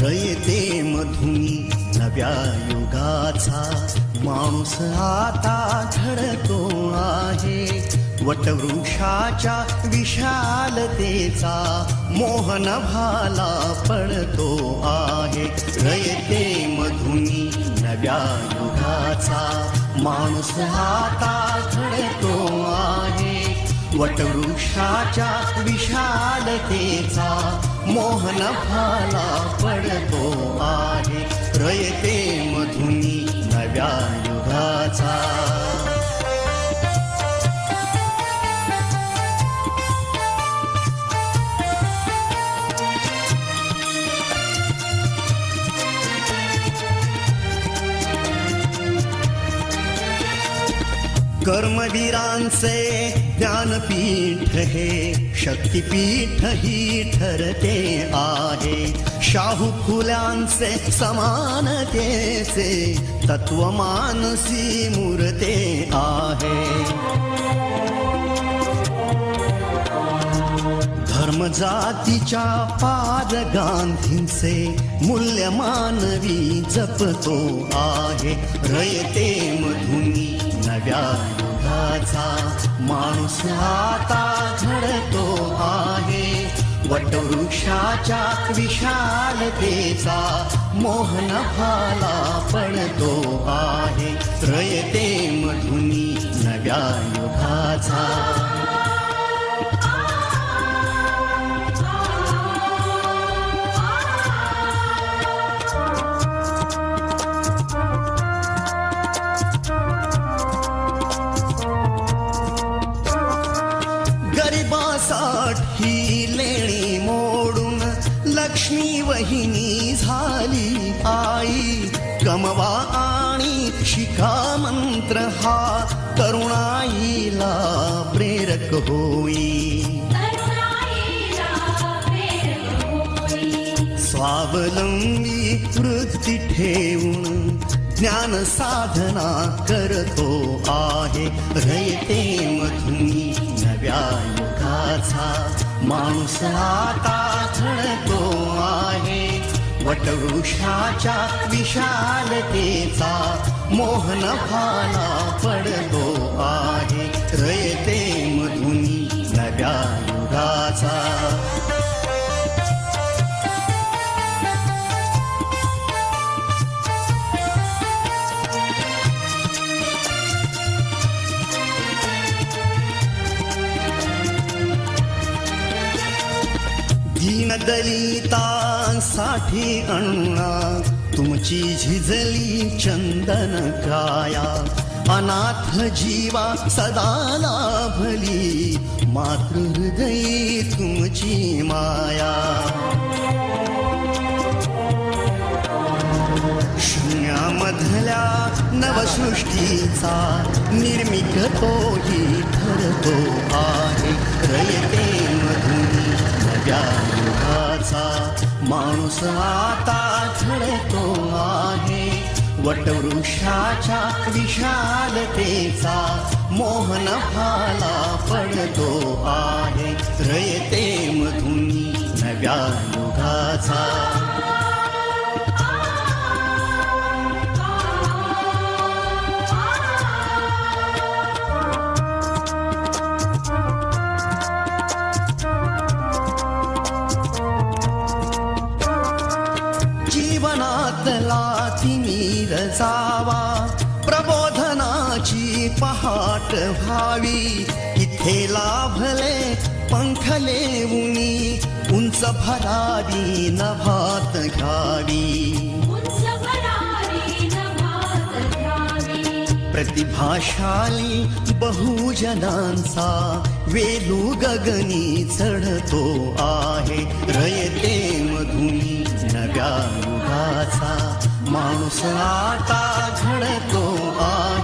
रयते मधुनी नव्या युगाचा माणूस आता घडतो आहे. वटवृक्षाच्या विशालतेचा मोहन भाला पडतो आहे. रयते मधुनी नव्या युगाचा माणूस आता घडतो आहे. वटवृक्षाच्या विशालतेचा मोहन भाला पडतो आहे. रयते मधुनी नव्या युगाचा. कर्मवीरांचे ज्ञानपीठ हे शक्तिपीठ ही ठरते आहे. शाहू फुल्यांचे समानतेचे तत्वमानसी मूर्ते आहे. धर्म जातीच्या पाद गांधींचे मूल्य मानवी जपतो आहे. रयते मधुनी नव्या युगाचा माणूस आता घडतो आहे. वटवृक्षाच्या विशालतेचा मोहन भाला पडतो आहे. रयते मधुनी नव्या युगाचा. गरिबासाठी लेणी मोडून लक्ष्मी वहिनी झाली आई. कमवा आणि शिका मंत्र हा तरुणाईला प्रेरक होई. स्वावलंबी वृत्ती ठेवून ज्ञान साधना करतो आहे. रयते मधुनी नव्या युगाचा माणूस आता घडतो आहे. वटवृक्षाच्या विशालतेचा मोहन भाला पडतो आहे. रयते मधुनी नव्या युगाचा. दलितांसाठी अण्णा तुमची झिजली चंदन काया. अनाथ जीवा सदा लाभली मातृहृदयी तुमची माया. शून्यामधल्या नवसृष्टीचा निर्मिक तोही ठरतो आहे. रयते मधुनी नव्या युगाचा माणूस आता घडतो आहे. वटवृक्षाच्या विशालतेचा मोहन भाला पडतो आहे. रयते मधुनी नव्या युगाचा. जीवनातला तिमिर जावा प्रबोधनाची पहाट व्हावी. इथे लाभले पंखले उनी उंच भरारी नभात घ्यावी. प्रतिभाशाली बहुजनांचा वेलू गगनी चढतो आहे. रयते मधुनी नव्या युगाचा माणूस आता घडतो आहे.